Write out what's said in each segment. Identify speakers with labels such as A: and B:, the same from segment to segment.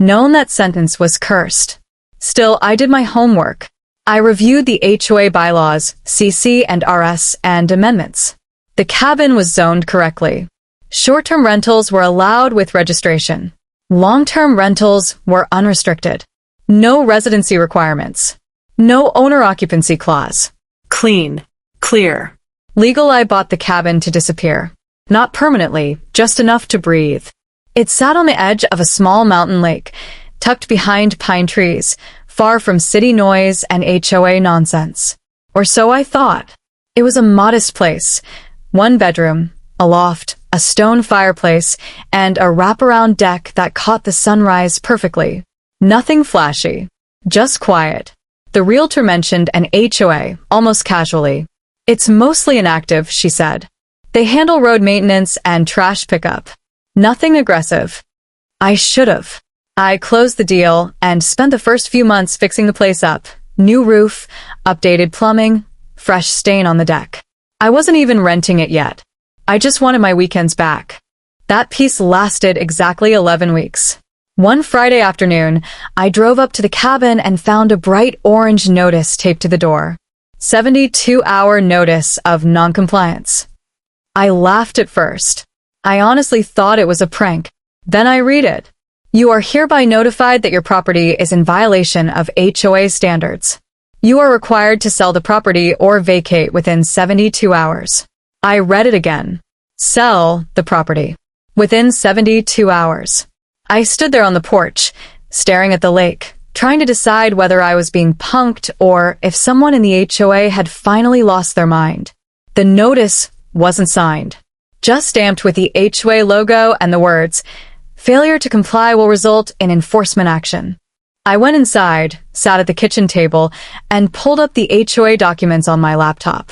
A: known that sentence was cursed. Still, I did my homework. I reviewed the HOA bylaws, CC and RS, and amendments. The cabin was zoned correctly. Short-term rentals were allowed with registration. Long-term rentals were unrestricted. No residency requirements. No owner occupancy clause. Clean. Clear. Legal. I bought the cabin to disappear. Not permanently, just enough to breathe. It sat on the edge of a small mountain lake, tucked behind pine trees, far from city noise and HOA nonsense. Or so I thought. It was a modest place. 1 bedroom, a loft, a stone fireplace, and a wraparound deck that caught the sunrise perfectly. Nothing flashy. Just quiet. The realtor mentioned an HOA, almost casually. It's mostly inactive, she said. They handle road maintenance and trash pickup. Nothing aggressive. I should've. I closed the deal and spent the first few months fixing the place up. New roof, updated plumbing, fresh stain on the deck. I wasn't even renting it yet. I just wanted my weekends back. That piece lasted exactly 11 weeks. One Friday afternoon, I drove up to the cabin and found a bright orange notice taped to the door. 72-hour notice of noncompliance. I laughed at first. I honestly thought it was a prank. Then I read it. You are hereby notified that your property is in violation of HOA standards. You are required to sell the property or vacate within 72 hours. I read it again. Sell the property. Within 72 hours. I stood there on the porch, staring at the lake, trying to decide whether I was being punked or if someone in the HOA had finally lost their mind. The notice wasn't signed. Just stamped with the HOA logo and the words, "Failure to comply will result in enforcement action." I went inside, sat at the kitchen table, and pulled up the HOA documents on my laptop.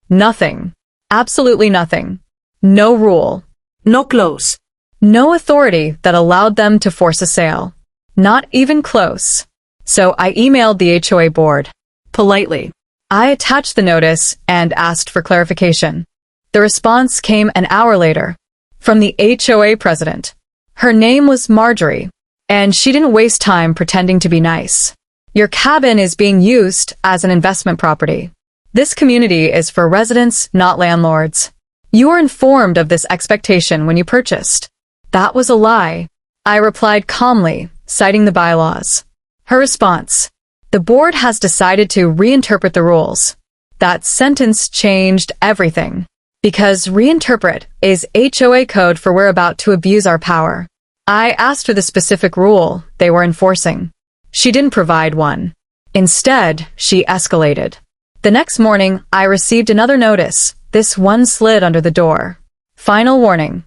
A: Nothing. Absolutely nothing. No rule. No clause. No authority that allowed them to force a sale. Not even close. So I emailed the HOA board. Politely. I attached the notice and asked for clarification. The response came an hour later. From the HOA president. Her name was Marjorie. And she didn't waste time pretending to be nice. Your cabin is being used as an investment property. This community is for residents, not landlords. You were informed of this expectation when you purchased. That was a lie. I replied calmly, citing the bylaws. Her response. The board has decided to reinterpret the rules. That sentence changed everything. Because reinterpret is HOA code for we're about to abuse our power. I asked for the specific rule they were enforcing. She didn't provide one. Instead, she escalated. The next morning, I received another notice. This one slid under the door. Final warning.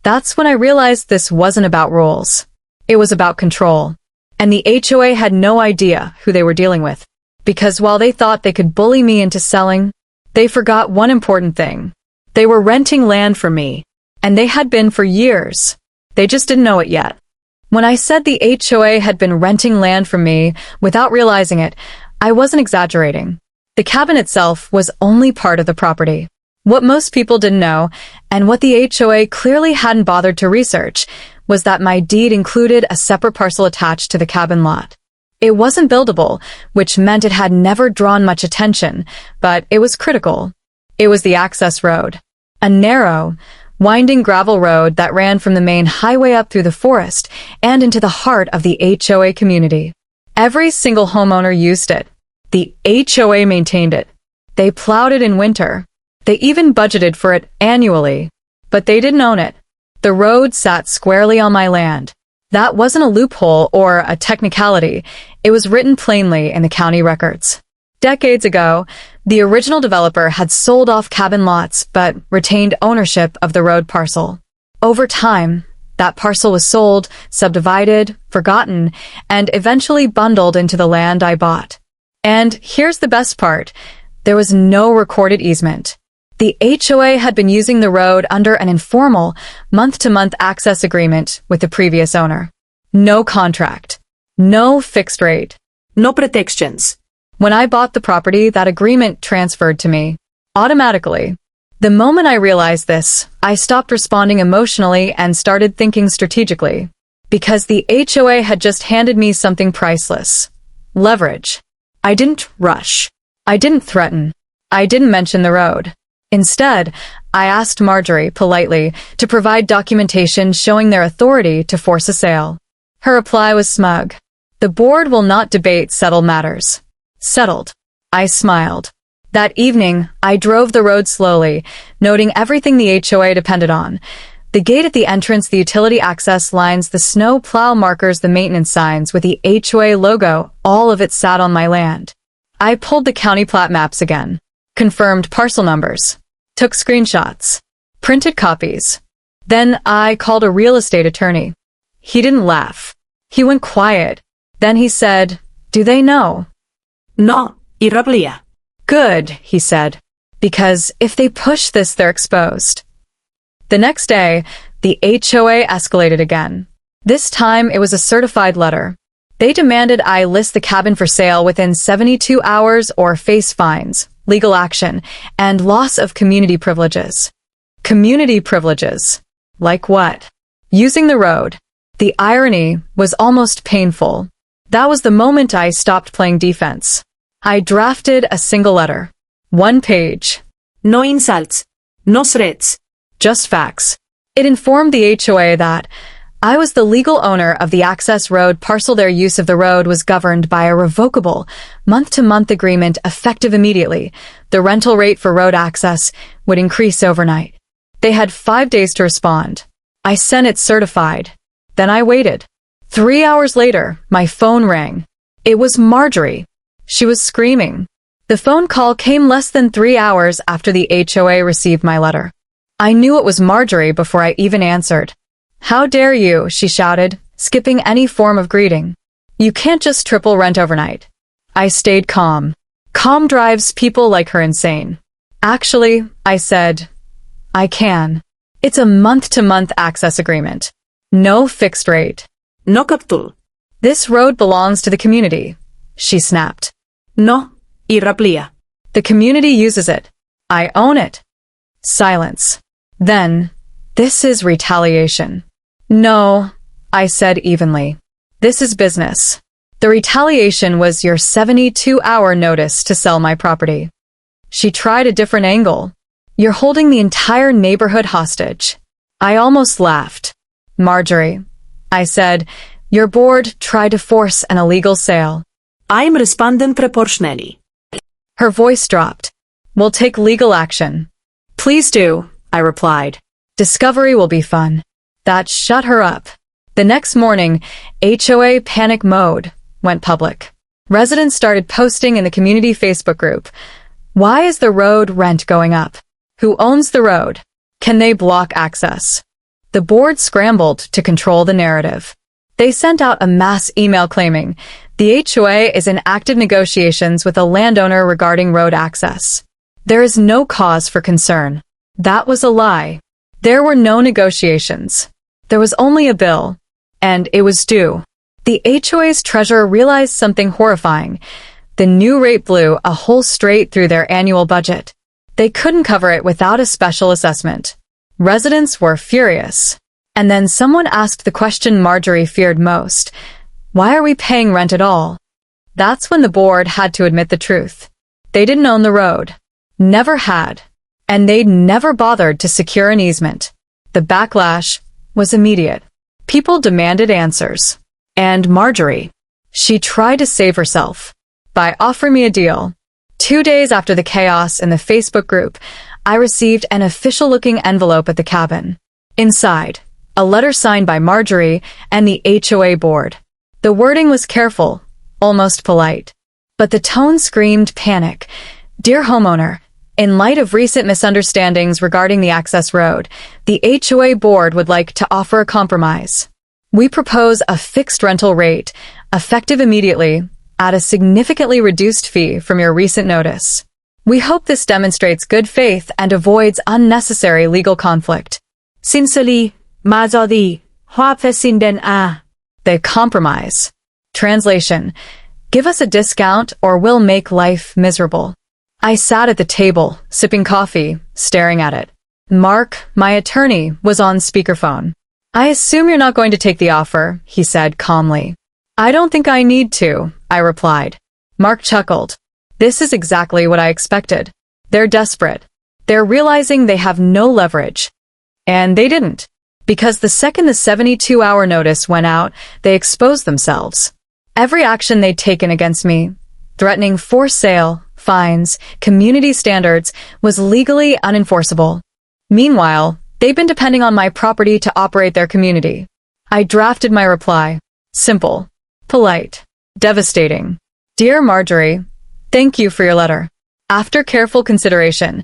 A: That's when I realized this wasn't about rules. It was about control. And the HOA had no idea who they were dealing with. Because while they thought they could bully me into selling, they forgot one important thing. They were renting land from me. And they had been for years. They just didn't know it yet. When I said the HOA had been renting land from me without realizing it, I wasn't exaggerating. The cabin itself was only part of the property. What most people didn't know, and what the HOA clearly hadn't bothered to research, was that my deed included a separate parcel attached to the cabin lot. It wasn't buildable, which meant it had never drawn much attention, but it was critical. It was the access road. A narrow, winding gravel road that ran from the main highway up through the forest and into the heart of the HOA community. Every single homeowner used it. The HOA maintained it. They plowed it in winter. They even budgeted for it annually. But they didn't own it. The road sat squarely on my land. That wasn't a loophole or a technicality. It was written plainly in the county records. Decades ago, the original developer had sold off cabin lots but retained ownership of the road parcel. Over time, that parcel was sold, subdivided, forgotten, and eventually bundled into the land I bought. And here's the best part. There was no recorded easement. The HOA had been using the road under an informal, month-to-month access agreement with the previous owner. No contract. No fixed rate. No protections. When I bought the property, that agreement transferred to me. Automatically. The moment I realized this, I stopped responding emotionally and started thinking strategically. Because the HOA had just handed me something priceless. Leverage. I didn't rush. I didn't threaten. I didn't mention the road. Instead, I asked Marjorie politely to provide documentation showing their authority to force a sale. Her reply was smug. The board will not debate settled matters. Settled. I smiled. That evening, I drove the road slowly, noting everything the HOA depended on. The gate at the entrance, the utility access lines, the snow plow markers, the maintenance signs with the HOA logo, all of it sat on my land. I pulled the county plat maps again, confirmed parcel numbers, took screenshots, printed copies. Then I called a real estate attorney. He didn't laugh. He went quiet. Then he said, "Do they know?"
B: No, irregular.
A: Good, he said, because if they push this, they're exposed. The next day, the HOA escalated again. This time, it was a certified letter. They demanded I list the cabin for sale within 72 hours or face fines, legal action, and loss of community privileges. Community privileges. Like what? Using the road. The irony was almost painful. That was the moment I stopped playing defense. I drafted a single letter. 1 page.
B: No insults. No threats.
A: Just facts. It informed the HOA that I was the legal owner of the access road parcel. Their use of the road was governed by a revocable, month-to-month agreement effective immediately. The rental rate for road access would increase overnight. They had 5 days to respond. I sent it certified. Then I waited. 3 hours later, my phone rang. It was Marjorie. She was screaming. The phone call came less than 3 hours after the HOA received my letter. I knew it was Marjorie before I even answered. "How dare you," she shouted, skipping any form of greeting. "You can't just triple rent overnight." I stayed calm. Calm drives people like her insane. "Actually," I said, "I can. It's a month-to-month access agreement. No fixed rate.
B: No captul.
A: This road belongs to the community," she snapped.
B: No, irregular.
A: "The community uses it. I own it." Silence. Then, "This is retaliation." "No," I said evenly. "This is business. The retaliation was your 72-hour notice to sell my property." She tried a different angle. "You're holding the entire neighborhood hostage." I almost laughed. "Marjorie," I said, "your board tried to force an illegal sale."
B: I'm responding proportionally.
A: Her voice dropped. "We'll take legal action." "Please do," I replied. "Discovery will be fun." That shut her up. The next morning, HOA panic mode went public. Residents started posting in the community Facebook group. Why is the road rent going up? Who owns the road? Can they block access? The board scrambled to control the narrative. They sent out a mass email claiming the HOA is in active negotiations with a landowner regarding road access. There is no cause for concern. That was a lie. There were no negotiations. There was only a bill, and it was due. The HOA's treasurer realized something horrifying. The new rate blew a hole straight through their annual budget. They couldn't cover it without a special assessment. Residents were furious. And then someone asked the question Marjorie feared most. Why are we paying rent at all? That's when the board had to admit the truth. They didn't own the road. Never had. And they'd never bothered to secure an easement. The backlash was immediate. People demanded answers. And Marjorie, she tried to save herself by offering me a deal. 2 days after the chaos in the Facebook group, I received an official-looking envelope at the cabin. Inside, a letter signed by Marjorie and the HOA board. The wording was careful, almost polite. But the tone screamed panic. "Dear homeowner, in light of recent misunderstandings regarding the access road, the HOA board would like to offer a compromise. We propose a fixed rental rate, effective immediately, at a significantly reduced fee from your recent notice. We hope this demonstrates good faith and avoids unnecessary legal conflict. Sincerely, Mazodi, Huapesinden A." The compromise. Translation: give us a discount or we'll make life miserable. I sat at the table, sipping coffee, staring at it. Mark, my attorney, was on speakerphone. I assume you're not going to take the offer, he said calmly. I don't think I need to, I replied. Mark chuckled. This is exactly what I expected. They're desperate. They're realizing they have no leverage. And they didn't. Because the second the 72-hour notice went out, they exposed themselves. Every action they'd taken against me, threatening forced sale, fines, community standards, was legally unenforceable. Meanwhile, they've been depending on my property to operate their community. I drafted my reply. Simple, polite, devastating. Dear Marjorie, thank you for your letter. After careful consideration,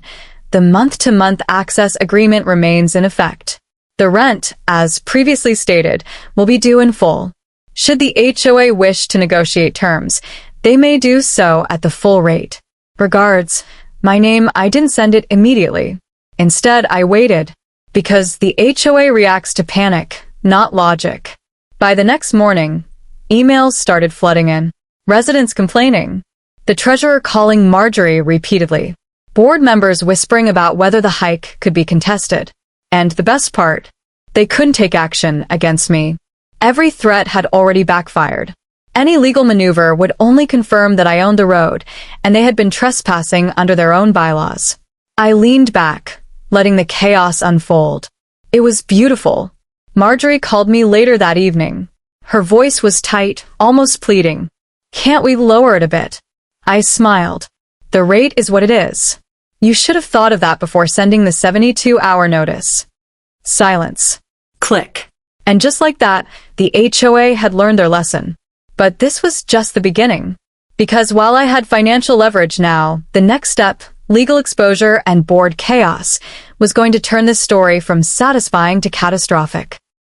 A: the month-to-month access agreement remains in effect. The rent, as previously stated, will be due in full. Should the HOA wish to negotiate terms, they may do so at the full rate. Regards, my name, I didn't send it immediately. Instead, I waited, because the HOA reacts to panic, not logic. By the next morning, emails started flooding in. Residents complaining. The treasurer calling Marjorie repeatedly. Board members whispering about whether the hike could be contested. And the best part, they couldn't take action against me. Every threat had already backfired. Any legal maneuver would only confirm that I owned the road, and they had been trespassing under their own bylaws. I leaned back, letting the chaos unfold. It was beautiful. Marjorie called me later that evening. Her voice was tight, almost pleading. Can't we lower it a bit? I smiled. The rate is what it is. You should have thought of that before sending the 72-hour notice. Silence.
B: Click.
A: And just like that, the HOA had learned their lesson. But this was just the beginning. Because while I had financial leverage now, the next step, legal exposure and board chaos, was going to turn this story from satisfying to catastrophic.